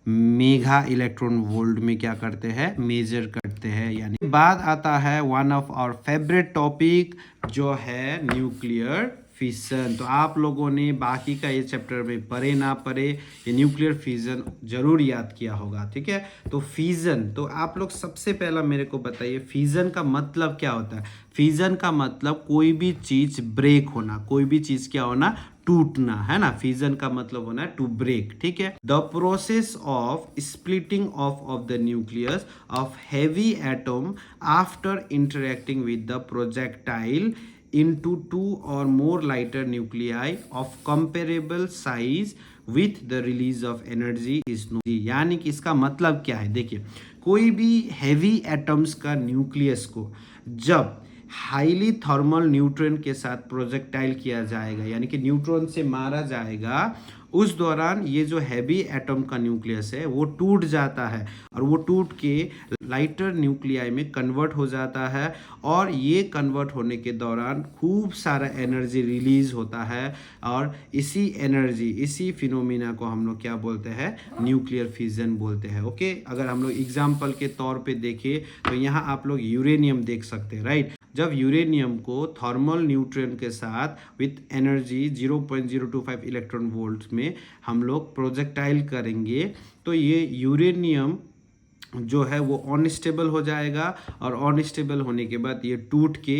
मेगा इलेक्ट्रॉन वोल्ट में क्या करते हैं, मेजर करते हैं। यानी बाद आता है one of our favourite topic, जो है न्यूक्लियर फिशन। तो आप लोगों ने बाकी का ये चैप्टर में पढ़े ना पढ़े, ये न्यूक्लियर फिजन जरूर याद किया होगा। ठीक है, तो फिजन, तो आप लोग सबसे पहला मेरे को बताइए फिजन का मतलब क्या होता है। फिजन का मतलब कोई भी चीज ब्रेक होना, कोई भी चीज क्या होना, टूटना, है ना। फिजन का मतलब होना है टू ब्रेक। ठीक है, the process of splitting of the nucleus of heavy atom after interacting with the projectile into two or more lighter nuclei of comparable size with the release of energy is known। यानी कि इसका मतलब क्या है, देखिए, कोई भी heavy atoms का न्यूक्लियस को जब हाईली थर्मल न्यूट्रॉन के साथ प्रोजेक्टाइल किया जाएगा, यानी कि न्यूट्रॉन से मारा जाएगा, उस दौरान ये जो हैवी एटम का न्यूक्लियस है वो टूट जाता है और वो टूट के लाइटर न्यूक्लियाई में कन्वर्ट हो जाता है। और ये कन्वर्ट होने के दौरान खूब सारा एनर्जी रिलीज होता है और इसी एनर्जी, इसी फिनोमिना को हम लोग क्या बोलते हैं, न्यूक्लियर फिजन बोलते हैं। ओके, अगर हम लोग एग्जाम्पल के तौर पे देखें तो यहाँ आप लोग यूरेनियम देख सकते हैं, राइट। जब यूरेनियम को थर्मल न्यूट्रॉन के साथ विथ एनर्जी 0.025 इलेक्ट्रॉन वोल्ट में हम लोग प्रोजेक्टाइल करेंगे, तो ये यूरेनियम जो है वो अनस्टेबल हो जाएगा और अनस्टेबल होने के बाद ये टूट के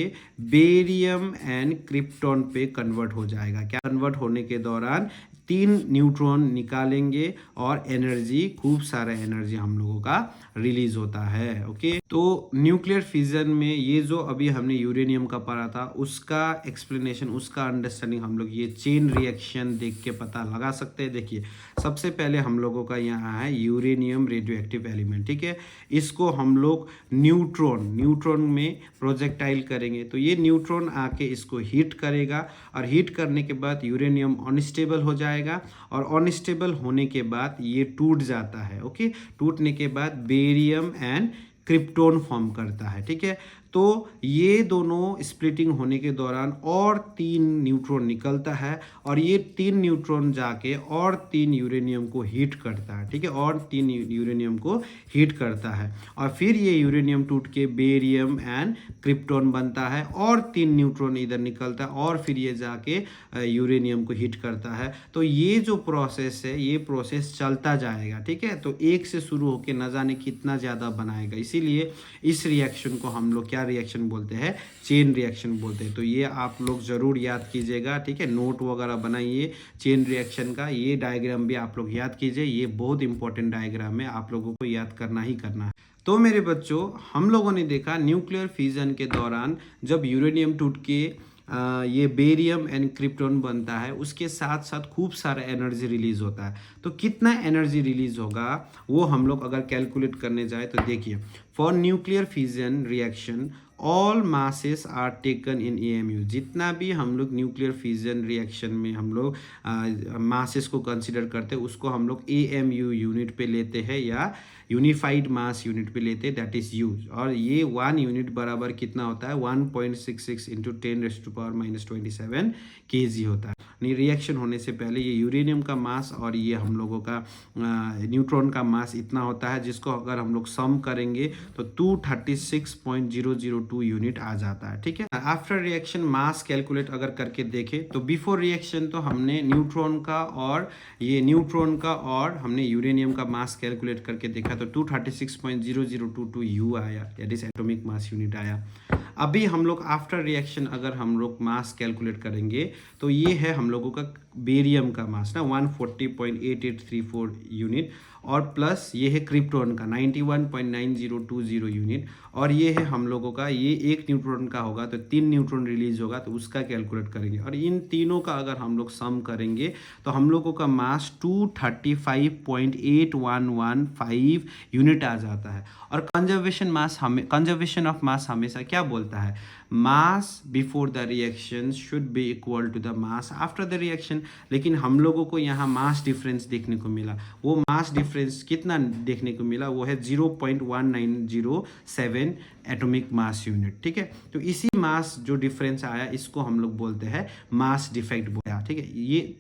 बेरियम एंड क्रिप्टॉन पे कन्वर्ट हो जाएगा। क्या कन्वर्ट होने के दौरान 3 न्यूट्रॉन निकालेंगे और एनर्जी, खूब सारा एनर्जी हम लोगों का रिलीज होता है। ओके, तो न्यूक्लियर फिजन में ये जो अभी हमने यूरेनियम का पढ़ा था, उसका एक्सप्लेनेशन, उसका अंडरस्टैंडिंग हम लोग ये चेन रिएक्शन देख के पता लगा सकते हैं। देखिए, सबसे पहले हम लोगों का यहाँ है यूरेनियम रेडियो एक्टिव एलिमेंट। ठीक है, इसको हम लोग न्यूट्रॉन में प्रोजेक्टाइल करेंगे, तो ये न्यूट्रॉन आके इसको हीट करेगा और हीट करने के बाद यूरेनियम अनस्टेबल हो जाएगा और अनस्टेबल होने के बाद ये टूट जाता है। ओके, टूटने के बाद बेरियम एंड क्रिप्टॉन फॉर्म करता है। ठीक है, तो ये दोनों स्प्लिटिंग होने के दौरान और 3 न्यूट्रॉन निकलता है और ये 3 न्यूट्रॉन जाके और 3 यूरेनियम को हीट करता है, ठीक है, और 3 यूरेनियम को हीट करता है और फिर ये यूरेनियम टूट के बेरियम एंड क्रिप्टॉन बनता है और 3 न्यूट्रॉन इधर निकलता है और फिर ये जाके यूरेनियम को हीट करता है। तो ये जो प्रोसेस है ये प्रोसेस चलता जाएगा, ठीक है। तो एक से शुरू होकर न जाने कितना ज़्यादा बनाएगा, इसीलिए इस रिएक्शन को हम लोग क्या रिएक्शन बोलते हैं, चेन रिएक्शन बोलते हैं। तो ये आप लोग ज़रूर याद कीजिएगा, ठीक है, नोट वगैरह बनाइए चेन रिएक्शन का, ये डायग्राम भी आप लोग याद कीजिए, ये बहुत इंपॉर्टेंट डायग्राम है, आप लोगों को याद करना ही करना है। तो मेरे बच्चों, हम लोगों ने देखा न्यूक्लियर फिजन के दौरान जब यूरेनियम टूट के ये बेरियम एंड क्रिप्टॉन बनता है, उसके साथ साथ खूब सारा एनर्जी रिलीज होता है। तो कितना एनर्जी रिलीज होगा वो हम लोग अगर कैलकुलेट करने जाए तो देखिए, for nuclear fission reaction all masses are taken in AMU. जितना भी हम लोग न्यूक्लियर फिजन रिएक्शन में हम लोग मासेस को कंसिडर करते हैं उसको हम लोग एएमयू यूनिट पे लेते हैं या यूनिफाइड मास यूनिट पे लेते हैं, दैट इज यू। और ये 1 यूनिट बराबर कितना होता है, 1.66 इंटू 10⁻⁻27 kg होता है। नहीं, रिएक्शन होने से पहले ये यूरेनियम का मास और ये हम लोगों का न्यूट्रॉन का मास इतना होता है, जिसको अगर हम लोग सम करेंगे तो 236.002 यूनिट आ जाता है, ठीक है। आफ्टर रिएक्शन मास कैलकुलेट अगर करके देखें तो बिफोर रिएक्शन तो हमने न्यूट्रॉन का और हमने यूरेनियम का मास कैलकुलेट करके देखा तो 236.0022 यू आया, that is atomic mass unit आया। अभी हम लोग आफ्टर रिएक्शन अगर हम लोग मास कैलकुलेट करेंगे तो ये है हम लोगों का बेरियम का मास ना 140.8834 यूनिट और प्लस ये है क्रिप्टॉन का 91.9020 यूनिट और ये है हम लोगों का, ये एक न्यूट्रॉन का होगा तो 3 न्यूट्रॉन रिलीज होगा तो उसका कैलकुलेट करेंगे और इन तीनों का अगर हम लोग सम करेंगे तो हम लोगों का मास 235.8115 यूनिट आ जाता है। और कंजर्वेशन ऑफ मास हमेशा क्या बोलता है, mass before the reaction should be equal to the mass after the reaction. लेकिन हम लोगों को यहाँ मास डिफरेंस देखने को मिला, वो मास डिफरेंस कितना देखने को मिला, वो है 0.1907 एटॉमिक मास यूनिट, ठीक है। तो इसी मास जो डिफरेंस आया इसको हम लोग बोलते हैं मास डिफेक्ट बोला, ठीक है। ये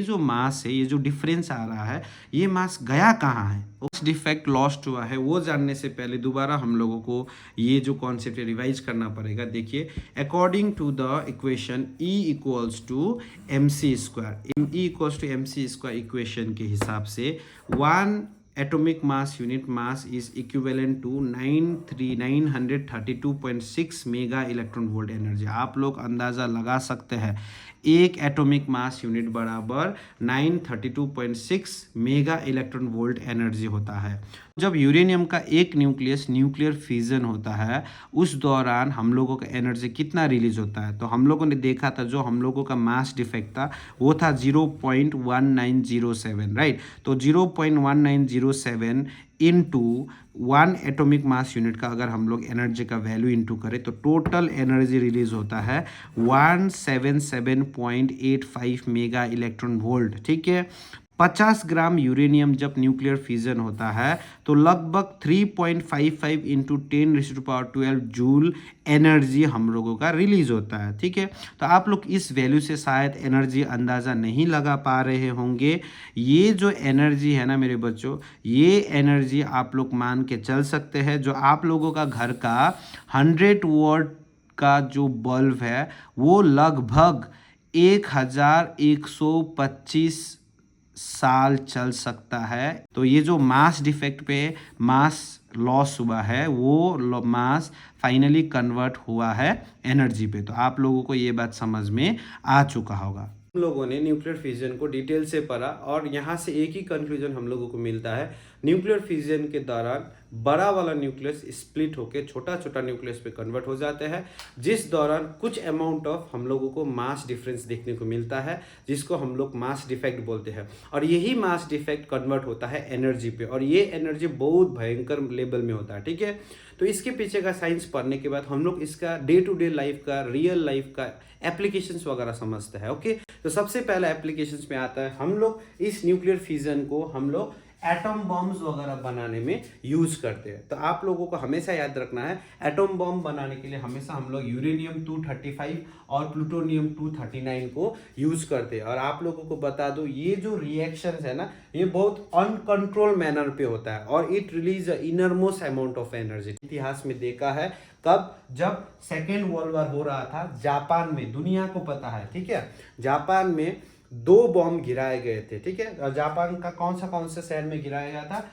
जो मास है, ये जो डिफरेंस आ रहा है, ये मास गया कहाँ है, उस डिफेक्ट लॉस्ट हुआ है, वो जानने से पहले दोबारा हम लोगों को ये जो कॉन्सेप्ट रिवाइज करना पड़ेगा। देखिए, according to the equation E equals to mc square, E equals to mc square equation के हिसाब से 1 atomic mass unit mass is equivalent to 932.6 mega electron volt energy. आप लोग अंदाज़ा लगा सकते हैं एक एटॉमिक मास यूनिट बराबर 932.6 मेगा इलेक्ट्रॉन वोल्ट एनर्जी होता है। जब यूरेनियम का एक न्यूक्लियर फिजन होता है उस दौरान हम लोगों का एनर्जी कितना रिलीज होता है, तो हम लोगों ने देखा था जो हम लोगों का मास डिफेक्ट था वो था 0.1907, राइट। तो 0.1907 इनटू 1 एटॉमिक मास यूनिट का अगर हम लोग एनर्जी का वैल्यू इनटू करें तो टोटल एनर्जी रिलीज होता है 177.85 मेगा इलेक्ट्रॉन वोल्ट, ठीक है। 50 ग्राम यूरेनियम जब न्यूक्लियर फिजन होता है तो लगभग 3.55 इंटू 10⁻12 जूल एनर्जी हम लोगों का रिलीज होता है, ठीक है। तो आप लोग इस वैल्यू से शायद एनर्जी अंदाज़ा नहीं लगा पा रहे होंगे। ये जो एनर्जी है ना मेरे बच्चों, ये एनर्जी आप लोग मान के चल सकते हैं जो आप लोगों का घर का 100 वॉट का जो बल्ब है वो लगभग 1125 साल चल सकता है। तो ये जो मास डिफेक्ट पे मास लॉस हुआ है वो मास फाइनली कन्वर्ट हुआ है एनर्जी पे। तो आप लोगों को ये बात समझ में आ चुका होगा। हम लोगों ने न्यूक्लियर फिजन को डिटेल से पढ़ा और यहाँ से एक ही कंक्लूजन हम लोगों को मिलता है, न्यूक्लियर फिजन के दौरान बड़ा वाला न्यूक्लियस स्प्लिट होकर छोटा छोटा न्यूक्लियस पे कन्वर्ट हो जाते हैं, जिस दौरान कुछ अमाउंट ऑफ हम लोगों को मास डिफरेंस देखने को मिलता है जिसको हम लोग मास डिफेक्ट बोलते हैं। और यही मास डिफेक्ट कन्वर्ट होता है एनर्जी पे और ये एनर्जी बहुत भयंकर लेवल में होता है, ठीक है। तो इसके पीछे का साइंस पढ़ने के बाद हम लोग इसका डे टू डे लाइफ का, रियल लाइफ का एप्लीकेशंस वगैरह समझते हैं, ओके। तो सबसे पहला एप्लीकेशंस में आता है हम लोग इस न्यूक्लियर फिजन को हम लोग एटम बॉम्ब्स वगैरह बनाने में यूज करते हैं। तो आप लोगों को हमेशा याद रखना है, एटम बॉम्ब बनाने के लिए हमेशा हम लोग यूरेनियम 235 और प्लूटोनियम 239 को यूज करते हैं। और आप लोगों को बता दो, ये जो रिएक्शंस है ना, ये बहुत अनकंट्रोल मैनर पे होता है और it release innermost amount of energy. इतिहास में देखा है कब, जब सेकेंड वर्ल्ड वॉर हो रहा था जापान में, दुनिया को पता है, ठीक है, जापान में 2 बॉम्ब गिराए गए थे, ठीक है। और जापान का कौन सा शहर में गिराया गया था?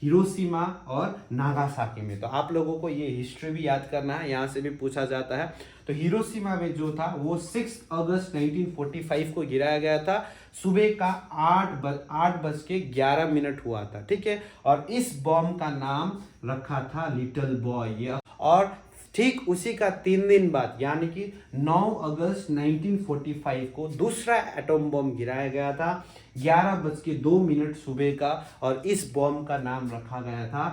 हिरोशिमा और नागासाकी में। तो आप लोगों को ये हिस्ट्री भी याद करना है, यहाँ से भी पूछा जाता है। तो हिरोशिमा में जो था वो 6 अगस्त 1945 को गिराया गया था, सुबह का 8:11 हुआ था, ठीक है। और इस बॉम्ब का नाम रखा था लिटिल बॉय। और ठीक उसी का 3 दिन बाद यानी कि 9 अगस्त 1945 को दूसरा एटम बम गिराया गया था 11:02 सुबह का, और इस बम का नाम रखा गया था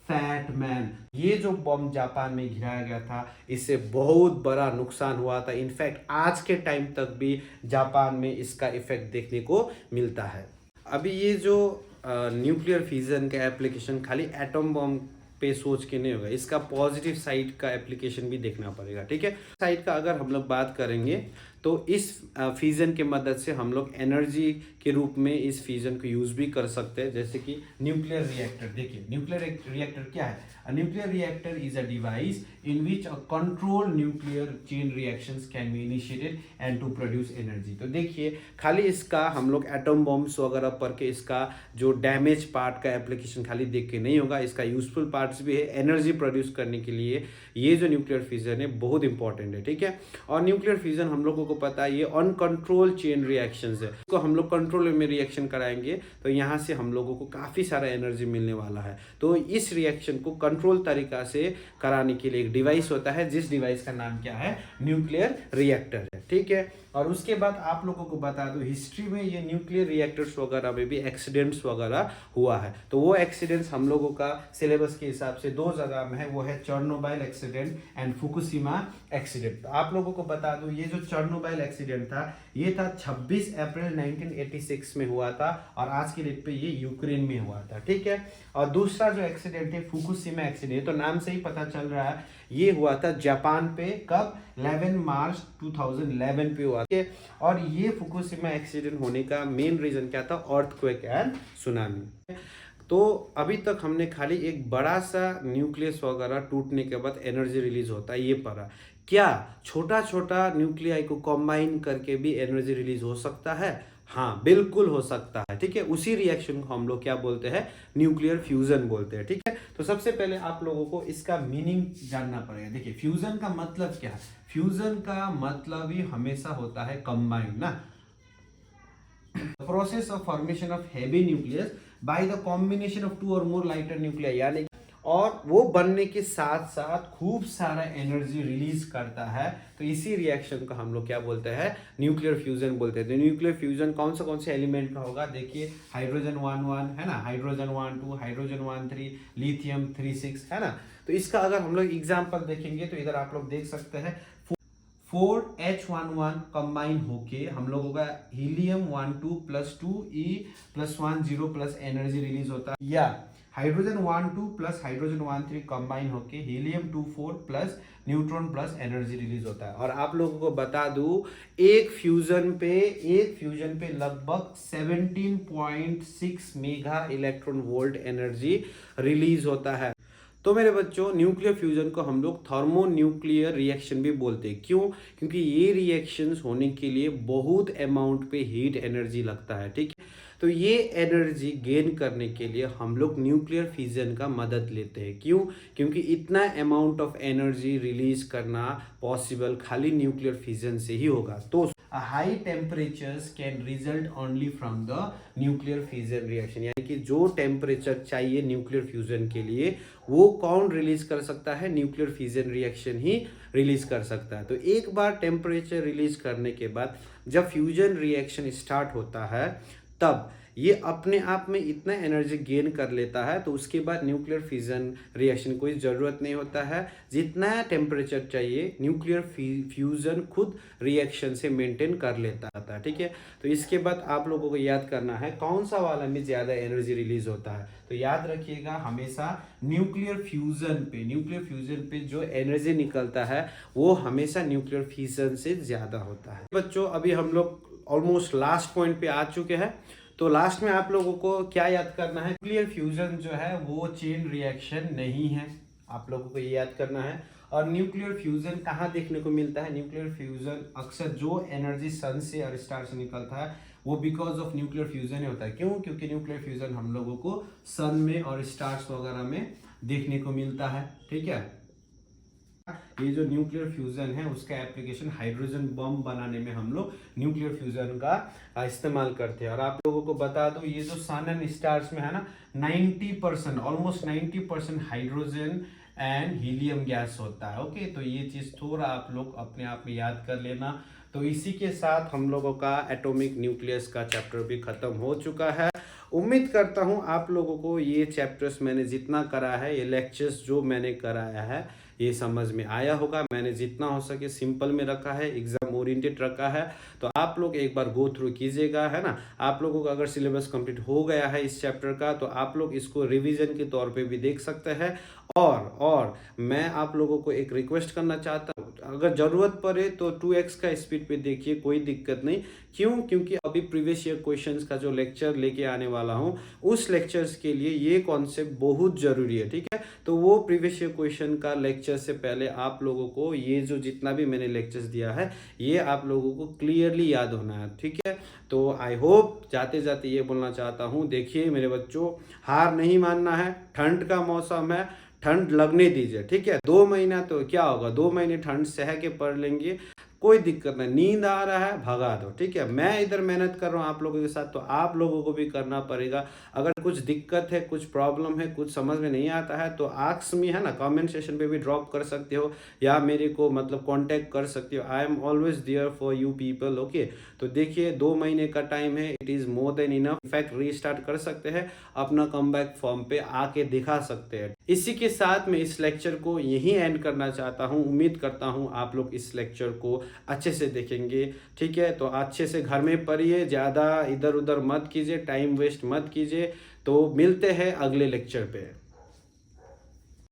फैट मैन। ये जो बम जापान में गिराया गया था, इससे बहुत बड़ा नुकसान हुआ था। इनफैक्ट आज के टाइम तक भी जापान में इसका इफेक्ट देखने को मिलता है। अभी ये जो न्यूक्लियर फिजन का एप्लीकेशन खाली एटम बम पे सोच के नहीं होगा, इसका पॉजिटिव साइड का एप्लीकेशन भी देखना पड़ेगा, ठीक है। साइड का अगर हम लोग बात करेंगे तो इस फ्यूजन के मदद से हम लोग एनर्जी के रूप में इस फ्यूजन को यूज भी कर सकते हैं, जैसे कि न्यूक्लियर रिएक्टर। देखिए न्यूक्लियर रिएक्टर क्या है? A nuclear reactor is a device in which a control nuclear chain reactions can be initiated and to produce energy. तो देखिए खाली इसका हम लोग एटम बॉम्ब्स वगैरह पर के इसका जो डैमेज पार्ट का एप्लीकेशन खाली देख के नहीं होगा, इसका यूजफुल पार्ट्स भी है एनर्जी प्रोड्यूस करने के लिए। ये जो न्यूक्लियर फ्यूजन है बहुत इंपॉर्टेंट है, ठीक है। और न्यूक्लियर फ्यूजन हम लोगों को पता है ये अनकंट्रोल चेन रिएक्शंस है, इसको हम लोग कंट्रोल में रिएक्शन कराएंगे तो यहाँ से हम लोगों को काफी सारा एनर्जी मिलने वाला है। तो इस रिएक्शन को कंट्रोल तरीका से कराने के लिए एक डिवाइस होता है, जिस डिवाइस का नाम क्या है? न्यूक्लियर रिएक्टर है, ठीक है। और उसके बाद आप लोगों को बता दूं, हिस्ट्री में ये न्यूक्लियर रिएक्टर्स वगैरह में भी एक्सीडेंट्स वगैरह हुआ है। तो वो एक्सीडेंट्स हम लोगों का सिलेबस के हिसाब से 2 जगह में है, वो है Chernobyl accident and Fukushima accident. तो आप लोगों को बता दूं, ये जो चेर्नोबिल एक्सीडेंट था ये था 26 अप्रैल 1986 में हुआ था, और आज की डेट पे ये यूक्रेन में हुआ था, ठीक है। और दूसरा जो एक्सीडेंट है फुकुशिमा एक्सीडेंट, तो नाम से ही पता चल रहा है ये हुआ था जापान पे, कब? 11 मार्च 2011 पे हुआ था। और ये फुकुशिमा एक्सीडेंट होने का मेन रीजन क्या था? Earthquake and tsunami. तो अभी तक हमने खाली एक बड़ा सा न्यूक्लियस वगैरह टूटने के बाद एनर्जी रिलीज होता है ये पढ़ा। क्या छोटा छोटा न्यूक्लियाई को कंबाइन करके भी एनर्जी रिलीज हो सकता है? हाँ बिल्कुल हो सकता है, ठीक है। उसी रिएक्शन को हम लोग क्या बोलते हैं? न्यूक्लियर फ्यूजन बोलते हैं, ठीक है। तो सबसे पहले आप लोगों को इसका मीनिंग जानना पड़ेगा। देखिए फ्यूजन का मतलब क्या है? फ्यूजन का मतलब ही हमेशा होता है कंबाइन ना, process of formation of heavy nucleus by the combination of 2 और मोर लाइटर न्यूक्लियाई, यानी और वो बनने के साथ साथ खूब सारा एनर्जी रिलीज करता है। तो इसी रिएक्शन को हम लोग क्या बोलते हैं? न्यूक्लियर फ्यूजन बोलते हैं। तो न्यूक्लियर फ्यूजन कौन से एलिमेंट का होगा? देखिए हाइड्रोजन 1 है ना, हाइड्रोजन 1 2, हाइड्रोजन 1 3, लिथियम 3 6 है ना। तो इसका अगर हम लोग एग्जाम्पल देखेंगे तो इधर आप लोग देख सकते हैं 4H11 कंबाइन होके हम लोगों का हीलियम 12 + 2E + 1 0 एनर्जी रिलीज होता है, या हाइड्रोजन 1 2 + हाइड्रोजन 1 3 कंबाइन होके हीलियम 2 4 + न्यूट्रॉन + एनर्जी रिलीज होता है। और आप लोगों को बता दूं, एक फ्यूजन पे लगभग 17.6 mega electron volt energy release होता है। तो मेरे बच्चों, न्यूक्लियर फ्यूजन को हम लोग थर्मोन्यूक्लियर रिएक्शन भी बोलते हैं। क्यों? क्योंकि ये रिएक्शंस होने के लिए बहुत अमाउंट पे हीट एनर्जी लगता है, ठीक है। तो ये एनर्जी गेन करने के लिए हम लोग न्यूक्लियर फ्यूजन का मदद लेते हैं। क्यों? क्योंकि इतना अमाउंट ऑफ एनर्जी रिलीज करना पॉसिबल खाली न्यूक्लियर फ्यूजन से ही होगा। तो high temperatures can result only from the nuclear fusion reaction, यानी कि जो टेम्परेचर चाहिए न्यूक्लियर फ्यूजन के लिए वो कौन रिलीज कर सकता है? न्यूक्लियर फ्यूजन रिएक्शन ही रिलीज कर सकता है। तो एक बार टेम्परेचर रिलीज करने के बाद जब फ्यूजन रिएक्शन स्टार्ट होता है, तब ये अपने आप में इतना एनर्जी गेन कर लेता है, तो उसके बाद न्यूक्लियर फिजन रिएक्शन कोई ज़रूरत नहीं होता है। जितना टेम्परेचर चाहिए न्यूक्लियर फ्यूज़न खुद रिएक्शन से मेंटेन कर लेता था, ठीक है। तो इसके बाद आप लोगों को याद करना है कौन सा वाला में ज़्यादा एनर्जी रिलीज होता है। तो याद रखिएगा हमेशा न्यूक्लियर फ्यूजन पे जो एनर्जी निकलता है वो हमेशा न्यूक्लियर फ्यूजन से ज़्यादा होता है। बच्चों अभी हम लोग ऑलमोस्ट लास्ट पॉइंट पे आ चुके हैं। तो लास्ट में आप लोगों को क्या याद करना है, न्यूक्लियर फ्यूजन जो है वो चेन रिएक्शन नहीं है, आप लोगों को ये याद करना है। और न्यूक्लियर फ्यूजन कहाँ देखने को मिलता है, न्यूक्लियर फ्यूजन अक्सर जो एनर्जी सन से और स्टार से निकलता है वो बिकॉज ऑफ न्यूक्लियर फ्यूजन ही होता है। क्यों? क्योंकि न्यूक्लियर फ्यूजन हम लोगों को सन में और स्टार्स वगैरह में देखने को मिलता है, ठीक है। ये जो न्यूक्लियर फ्यूजन है उसका एप्लीकेशन हाइड्रोजन बम बनाने में हम लोग न्यूक्लियर फ्यूजन का इस्तेमाल करते हैं। और आप लोगों को बता दो ये जो सन एंड स्टार्स में है ना 90% almost 90% hydrogen and helium gas होता है। ओके, तो ये चीज थोड़ा आप लोग अपने आप में याद कर लेना। तो इसी के साथ हम लोगों का एटॉमिक न्यूक्लियस का चैप्टर भी खत्म हो चुका है। उम्मीद करता हूँ आप लोगों को ये चैप्टर्स मैंने जितना करा है, ये लेक्चर्स जो मैंने कराया है ये समझ में आया होगा। मैंने जितना हो सके सिंपल में रखा है, एग्जाम ओरिएंटेड रखा है। तो आप लोग एक बार गो थ्रू कीजिएगा, है ना। आप लोगों का अगर सिलेबस कंप्लीट हो गया है इस चैप्टर का तो आप लोग इसको रिवीजन के तौर पे भी देख सकते हैं। और मैं आप लोगों को एक रिक्वेस्ट करना चाहता हूँ, अगर ज़रूरत पड़े तो 2x का स्पीड पे देखिए, कोई दिक्कत नहीं। क्यों? क्योंकि अभी प्रीवियस ईयर क्वेश्चंस का जो लेक्चर लेके आने वाला हूँ उस लेक्चर्स के लिए ये कॉन्सेप्ट बहुत ज़रूरी है, ठीक है। तो वो प्रीवियस ईयर क्वेश्चन का लेक्चर से पहले आप लोगों को ये जो जितना भी मैंने लेक्चर्स दिया है ये आप लोगों को क्लियरली याद होना है, ठीक है। तो आई होप जाते जाते ये बोलना चाहता हूँ, देखिए मेरे बच्चों हार नहीं मानना है, ठंड का मौसम है, ठंड लगने दीजिए, ठीक है। 2 महीना तो क्या होगा, 2 महीने ठंड सह के पढ़ लेंगे, कोई दिक्कत नहीं। नींद आ रहा है भगा दो, ठीक है। मैं इधर मेहनत कर रहा हूँ आप लोगों के साथ, तो आप लोगों को भी करना पड़ेगा। अगर कुछ दिक्कत है, कुछ प्रॉब्लम है, कुछ समझ में नहीं आता है तो आस्क मी, है ना, कमेंट सेक्शन पे भी ड्रॉप कर सकते हो या मेरे को मतलब कांटेक्ट कर सकते हो। I am always there for you people, okay. तो देखिए 2 महीने का टाइम है, it is more than enough. In fact restart कर सकते हैं, अपना कमबैक फॉर्म पे आके दिखा सकते हैं। इसी के साथ मैं इस लेक्चर को यहीं एंड करना चाहता हूँ। उम्मीद करता हूँ आप लोग इस लेक्चर को अच्छे से देखेंगे, ठीक है। तो अच्छे से घर में पढ़िए, ज़्यादा इधर उधर मत कीजिए, टाइम वेस्ट मत कीजिए। तो मिलते हैं अगले लेक्चर पे।